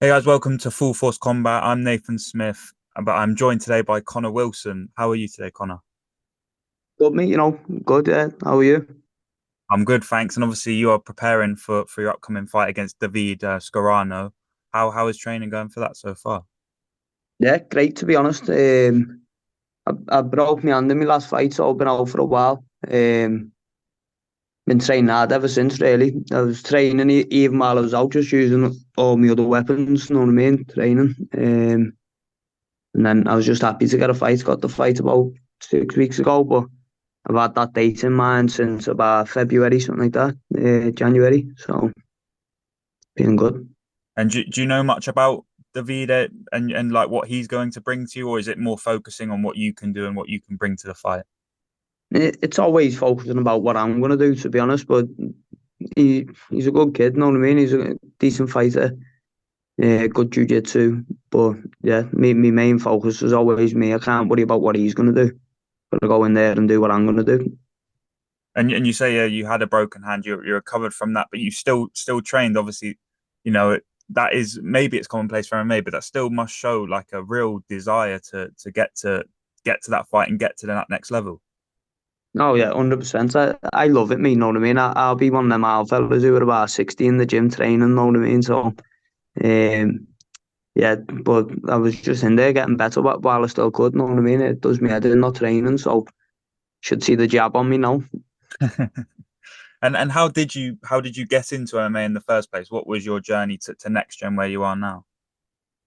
Hey guys, welcome to Full Force Combat. I'm Nathan Smith, but I'm joined today by Connor Wilson. How are you today, Connor? Good, mate, good, yeah. How are you? I'm good, thanks. And obviously, you are preparing for your upcoming fight against David Scorano. How is training going for that so far? Yeah, great, to be honest. I broke my hand in my last fight, so I've been out for a while. Been training hard ever since, really. I was training even while I was out, just using all my other weapons, you know what I mean? Training. And then I was just happy to get a fight. Got the fight about 6 weeks ago, but I've had that date in mind since about February, something like that, January. So, been good. And do you know much about David and like what he's going to bring to you, or is it more focusing on what you can do and what you can bring to the fight? It's always focusing about what I'm going to do, to be honest, but he's a good kid, you know what I mean? He's a decent fighter, good jiu-jitsu. But yeah, me main focus is always me. I can't worry about what he's going to do. Gotta go in there and do what I'm going to do. And you say you had a broken hand, you're recovered from that, but you still trained. Obviously, that is maybe it's commonplace for MMA, but that still must show like a real desire to get to that fight and get to that next level. Oh yeah, 100%. I love it, me, you know what I mean? I'll be one of them old fellas who are about 60 in the gym training, you know what I mean? So, um, yeah, but I was just in there getting better while I still could, you know what I mean? It does me head in not training, so should see the jab on me now. And how did you get into MMA in the first place? What was your journey to next gen where you are now?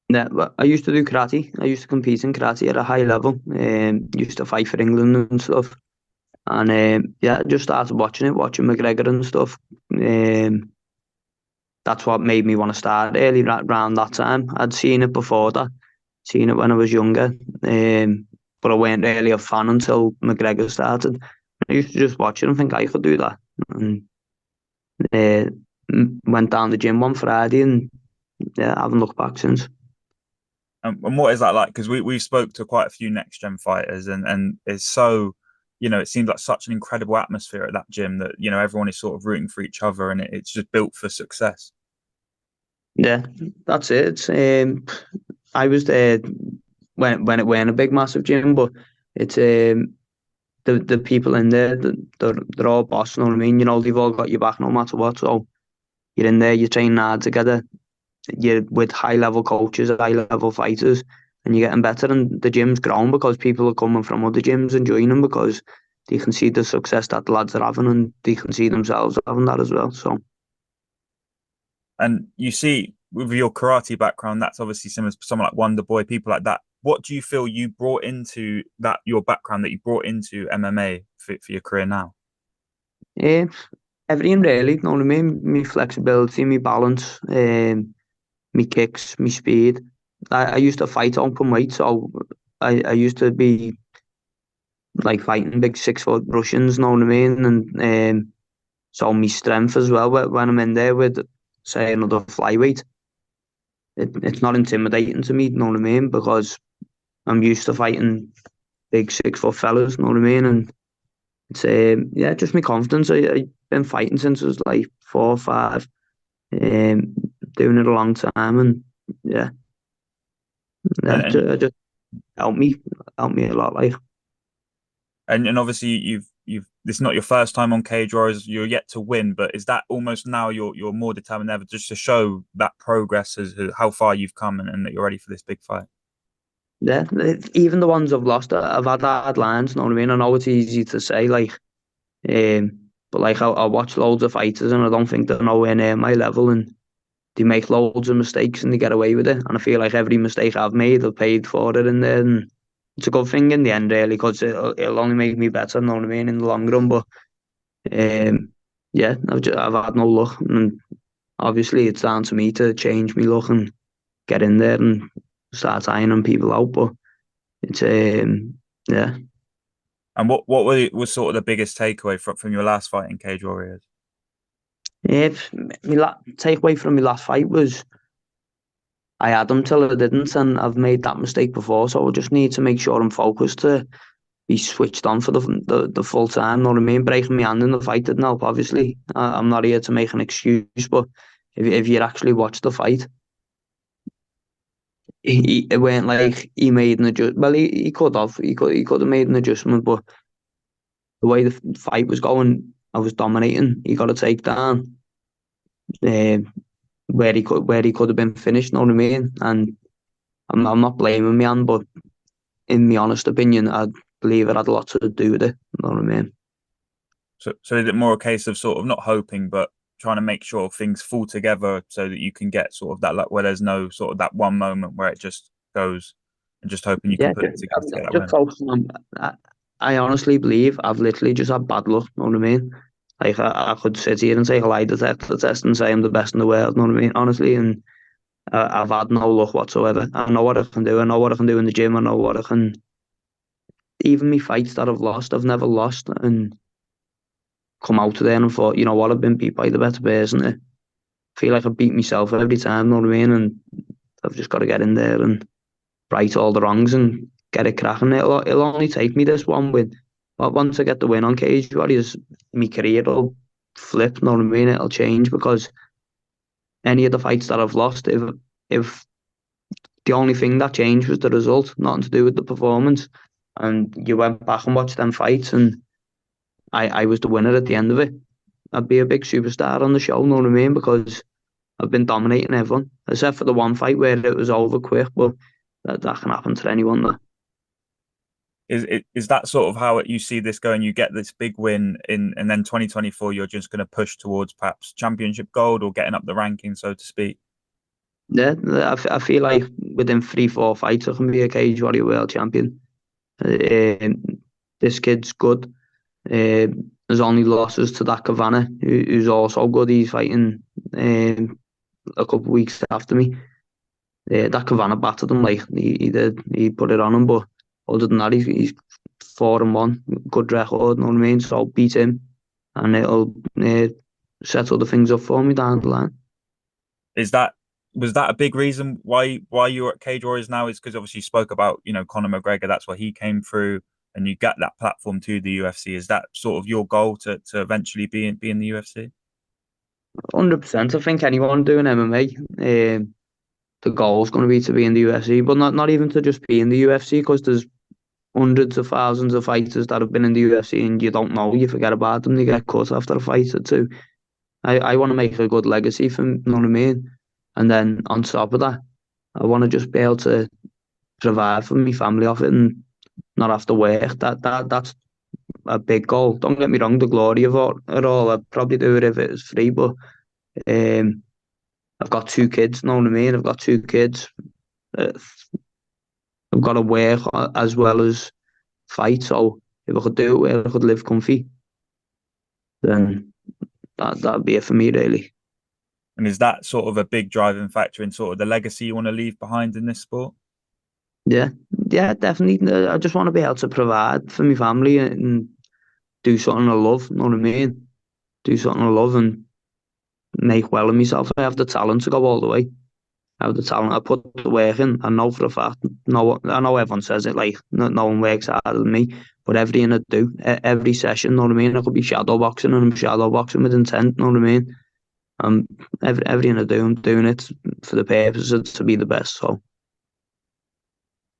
Yeah, but I used to do karate. I used to compete in karate at a high level. Used to fight for England and stuff. And yeah, I just started watching it, watching McGregor and stuff. Um, that's what made me want to start early around that time. I'd seen it before that, seen it when I was younger. But I weren't really a fan until McGregor started. I used to just watch it and think I could do that. And uh, went down the gym one Friday and yeah, I haven't looked back since. And what is that like? Because we spoke to quite a few next gen fighters, and it's so, it seems like such an incredible atmosphere at that gym that everyone is sort of rooting for each other, and it's just built for success. Yeah, that's it. I was there when it weren't a big massive gym, but it's the people in there, they're all boss, you know what I mean? You know, they've all got your back no matter what. So you're in there, you train hard together, you're with high level coaches, high level fighters, and you're getting better. And the gym's grown because people are coming from other gyms and joining because they can see the success that the lads are having and they can see themselves having that as well. So And you see, with your karate background, that's obviously similar to someone like Wonder Boy, people like that. What do you feel you brought into that your background that you brought into MMA for your career now? yeah, everything really, you know what I mean? Me flexibility, me balance, me kicks, me speed. I used to fight open weight, so I used to be like fighting big 6 foot Russians, know what I mean? And so my strength as well when I'm in there with say another flyweight, it's not intimidating to me, you know what I mean? Because I'm used to fighting big 6 foot fellas, know what I mean? And it's yeah, just my confidence. I've been fighting since I was like 4 or 5, um, doing it a long time, and yeah, And yeah, and just helped me, helped me a lot. Like, and obviously you've this is not your first time on Cage Warriors. You're yet to win, but is that almost now you're more determined than ever just to show that progress as how far you've come and that you're ready for this big fight? yeah, even the ones I've lost, I've had hard lines. Know what I mean? I know it's easy to say, like, but like I watch loads of fighters, and I don't think they're nowhere near my level, and they make loads of mistakes and they get away with it. And I feel like every mistake I've made, I've paid for it in there, and it's a good thing in the end, really, because it'll only make me better. Know what I mean? In the long run, but yeah, I've had no luck, and obviously it's down to me to change my luck and get in there and start ironing people out. But it's yeah. And what was sort of the biggest takeaway from your last fight in Cage Warriors? If takeaway from my last fight was I had them till I didn't, and I've made that mistake before, so I just need to make sure I'm focused to be switched on for the full time. Know what I mean? Breaking my hand in the fight didn't help. Obviously, I'm not here to make an excuse, but if you actually watch the fight, it weren't like he made an adjustment. Well, he could have. He could have made an adjustment, but the way the fight was going, I was dominating. He got a takedown uh, where he could have been finished. Know what I mean? And I'm not blaming man, but in my honest opinion, I believe it had a lot to do with it. Know what I mean? So is it more a case of sort of not hoping, but trying to make sure things fall together so that you can get sort of that luck where there's no sort of that one moment where it just goes, and just hoping you can Yeah, put it together to get I'm that just win? focusing on. I honestly believe I've literally just had bad luck. Know what I mean? Like I could sit here and take a lie detector test and say I'm the best in the world. Know what I mean? Honestly, and I've had no luck whatsoever. I know what I can do. I know what I can do in the gym. I know what I can. Even me fights that I've lost, I've never lost, and come out of there and thought, you know what, I've been beat by the better person. I feel like I beat myself every time. Know what I mean? And I've just got to get in there and right all the wrongs and get it cracking. It'll only take me this one win. But once I get the win on Cage Warriors, my career will flip. Know what I mean? It'll change because any of the fights that I've lost, if the only thing that changed was the result, nothing to do with the performance, and you went back and watched them fights, and I was the winner at the end of it, I'd be a big superstar on the show. Know what I mean? Because I've been dominating everyone, except for the one fight where it was over quick. But that can happen to anyone. That. Is that sort of how you see this going? You get this big win in, and then 2024, you're just going to push towards perhaps championship gold or getting up the ranking, so to speak. Yeah, I feel like within 3, 4 fights I can be a Cage Warrior world champion. Um, this kid's good. There's only losses to that Cavanagh, who's also good. He's fighting a couple of weeks after me. That Cavanagh battered him like he did. He put it on him, but other than that, he's 4-1, good record. Know what I mean? So I'll beat him, and it'll set other things up for me down the line. Is that Was that a big reason why you're at Cage Warriors now? Is because obviously you spoke about Conor McGregor. That's where he came through, and you get that platform to the UFC. Is that sort of your goal to eventually be in the UFC? 100%. I think anyone doing MMA, the goal's going to be in the UFC, but not even to just be in the UFC, because there's hundreds of thousands of fighters that have been in the UFC and you don't know, you forget about them, they get cut after a fight or two. I want to make a good legacy for them, you know what I mean? And then on top of that, I want to just be able to provide for my family off it and not have to work. That's a big goal. Don't get me wrong, the glory of it all, I'd probably do it if it was free, but um, I've got 2 kids, you know what I mean? I've got 2 kids. Uh, I've got to work as well as fight. So if I could do it where I could live comfy, then that'd be it for me, really. And is that sort of a big driving factor in sort of the legacy you want to leave behind in this sport? Yeah, yeah, definitely. I just want to be able to provide for my family and do something I love. You know what I mean? Do something I love and make well of myself. I have the talent to go all the way. I have the talent. I put the work in. I know for a fact. No, I know everyone says it like no one works harder than me, but everything I do, every session, know what I mean? I could be shadow boxing and I'm shadow boxing with intent. Know what I mean? Everything I do, I'm doing it for the purpose of to be the best. So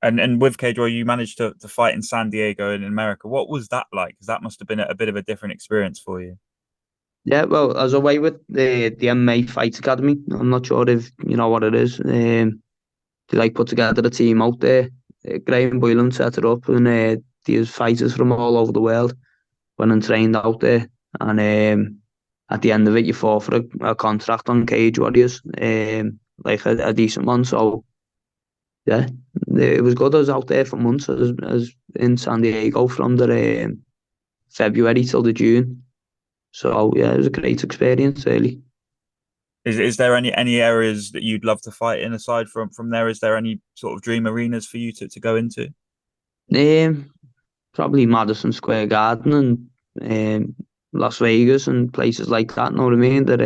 And with Cage Warriors, you managed to fight in San Diego in America. What was that like? Because that must have been a bit of a different experience for you. yeah, well, I was away with the MMA Fight Academy. I'm not sure if you know what it is. They like put together a team out there. Graham Boylan set it up, and there's fighters from all over the world went and trained out there. And at the end of it, you fought for a contract on Cage Warriors, like a decent one. So yeah, it was good. I was out there for months. I was in San Diego from the February till the June. So yeah, it was a great experience, really. Is there any areas that you'd love to fight in aside from there? Is there any sort of dream arenas for you to go into? Um, Probably Madison Square Garden and Las Vegas and places like that. Know what I mean? That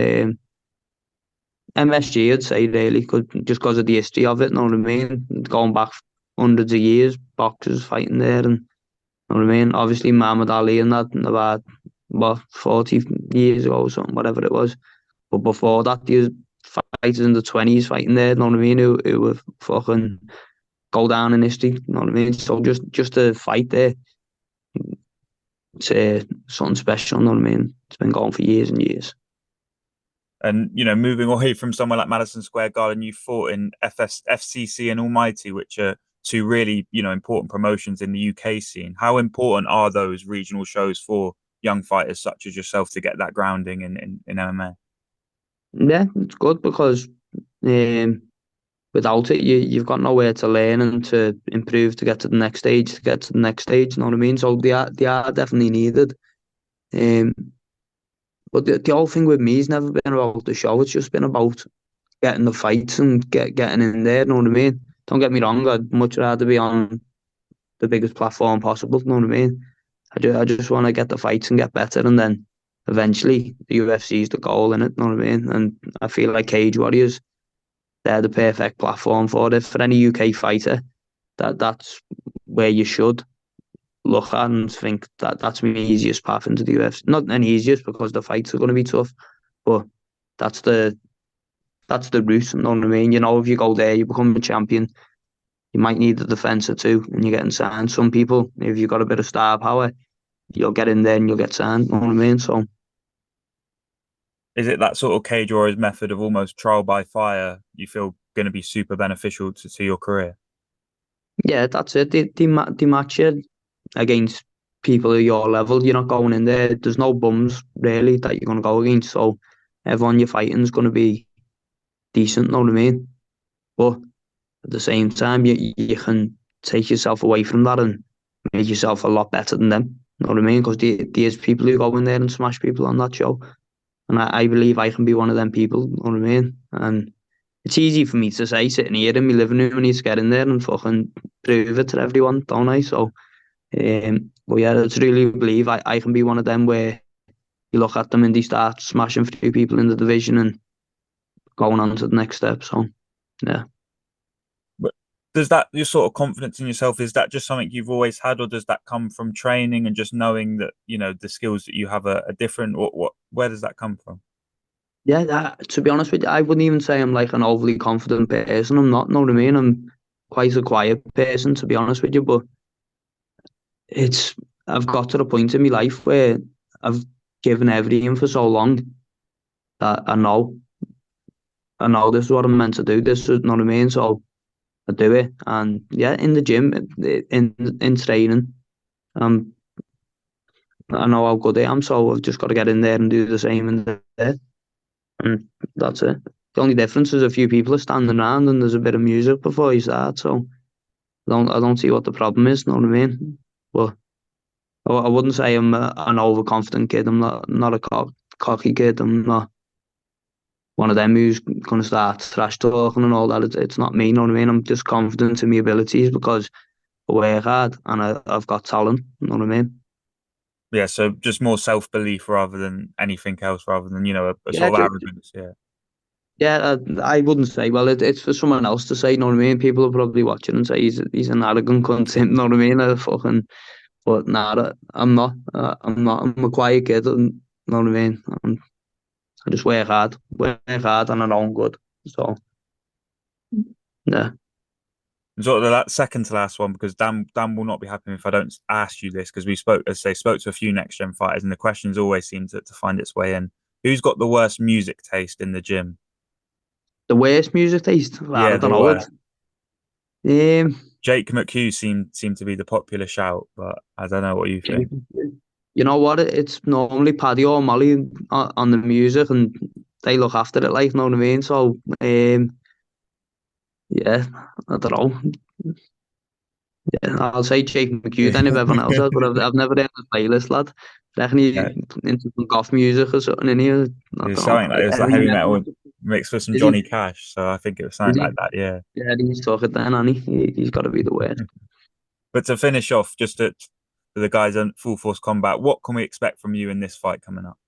MSG, I'd say, really, just because of the history of it. Know what I mean? Going back hundreds of years, boxers fighting there, and know what I mean. Obviously, Muhammad Ali and that, and about what 40 years ago or something, whatever it was. But before that, there was fighters in the 20s fighting there, you know what I mean, who were fucking go down in history, you know what I mean? So just to fight there, it's something special, you know what I mean? It's been going for years and years. And moving away from somewhere like Madison Square Garden, you fought in FCC and Almighty, which are two really important promotions in the UK scene. How important are those regional shows for young fighters such as yourself to get that grounding in MMA? Yeah, it's good because um, without it, you've got nowhere to learn and to improve to get to the next stage, you know what I mean? So they are definitely needed. Um, but the whole thing with me has never been about the show. It's just been about getting the fights and getting in there. You know what I mean? Don't get me wrong. I'd much rather be on the biggest platform possible. You know what I mean? I just want to get the fights and get better, and then eventually the UFC is the goal in it. You know what I mean? And I feel like Cage Warriors, they're the perfect platform for it for any UK fighter. That's where you should look at and think that that's my easiest path into the UFC. Not any easiest because the fights are going to be tough, but that's the route. You know what I mean? If you go there, you become a champion. You might need a defence or two, and you're getting signed. Some people, if you've got a bit of star power, you'll get in there and you'll get signed. You know what I mean? So Is it that sort of Cage Warriors method of almost trial by fire you feel going to be super beneficial to your career? yeah, that's it. They match you against people at your level. You're not going in there. There's no bums really that you're going to go against. So everyone you're fighting is going to be decent. You know what I mean? But at the same time, you can take yourself away from that and make yourself a lot better than them. You know what I mean? Because there's people who go in there and smash people on that show. And I believe I can be one of them people. You know what I mean? And it's easy for me to say sitting here in my living room and he's getting there and fucking prove it to everyone, don't I? So, but yeah, I just really believe I can be one of them where you look at them and they start smashing through people in the division and going on to the next step. So, yeah. But does that your sort of confidence in yourself, is that just something you've always had, or does that come from training and just knowing that the skills that you have are different? What where does that come from? Yeah, to be honest with you, I wouldn't even say I'm like an overly confident person. I'm not, know what I mean? I'm quite a quiet person, to be honest with you. But I've got to the point in my life where I've given everything for so long that I know this is what I'm meant to do. This is, know what I mean? So I do it. And yeah, in the gym, in training, um, I know how good I am. So I've just got to get in there and do the same in there. And that's it. The only difference is a few people are standing around and there's a bit of music before you start. So I don't see what the problem is. Know what I mean? But I wouldn't say I'm an overconfident kid. I'm not a cocky kid. I'm not one of them who's gonna start trash talking and all that. It's not me. Know what I mean? I'm just confident in my abilities because I work hard and I've got talent. Know what I mean? Yeah, so just more self-belief rather than anything else, rather than a Yeah, sort of arrogance. Yeah. yeah. I wouldn't say. Well, it's for someone else to say. Know what I mean? People are probably watching and say he's an arrogant cunt. Know what I mean? But nah, I'm not. I'm not. I'm a quiet kid. And, know what I mean? I just work hard, and I know I'm good. So yeah, And sort of that second to last one, because Dan will not be happy if I don't ask you this, because we spoke, as I say, spoke to a few next gen fighters, and the questions always seem to find its way in. Who's got the worst music taste in the gym? the worst music taste. I Yeah, don't the know worst. it. Um, Jake McHugh seemed to be the popular shout, but I don't know what you think. you know what? It's normally Paddy or Molly on the music, and they look after it. Like, know what I mean? So yeah, I don't know. Yeah, I'll say Jake McHugh then if everyone else has, but I've never heard the playlist, lad. Reckon he's Yeah, into some goth music or something in here. I it was don't know. something like it was like Heavy heavy metal. metal mixed with some Is he? Johnny Cash, so I think it was Is something like he? that. Yeah. Yeah, he's took it then, and he's got to be the worst. But to finish off, just at the guys in full force combat, what can we expect from you in this fight coming up?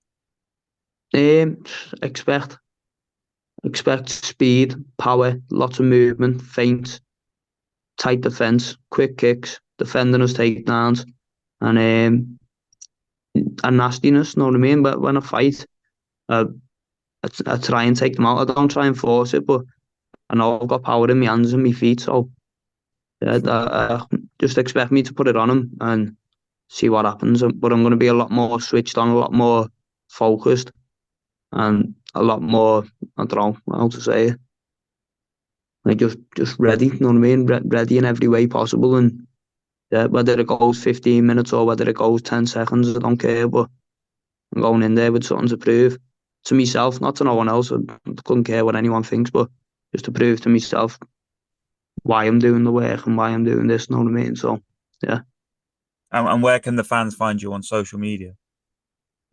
Um, expect expect speed, power, lots of movement, feint, tight defense, quick kicks, defending us takedowns, and and nastiness. Know what I mean? But when I fight, I I try and take them out. I don't try and force it, but I know I've got power in my hands and my feet, so yeah, just expect me to put it on them and see what happens. But I'm going to be a lot more switched on, a lot more focused, and a lot more, I don't know how to say it, like just ready. You know what I mean? Ready in every way possible, and yeah, whether it goes 15 minutes or whether it goes 10 seconds, I don't care. But I'm going in there with something to prove to myself, not to no one else. I couldn't care what anyone thinks, but just to prove to myself why I'm doing the work and why I'm doing this. You know what I mean? So yeah. And where can the fans find you on social media?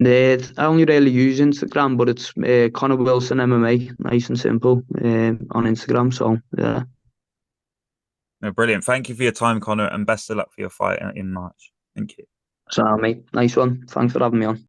I only really use Instagram, but it's Connor Wilson MMA, nice and simple, on Instagram. So yeah, No, brilliant. Thank you for your time, Connor, and best of luck for your fight in March. Thank you. so mate, nice one. Thanks for having me on.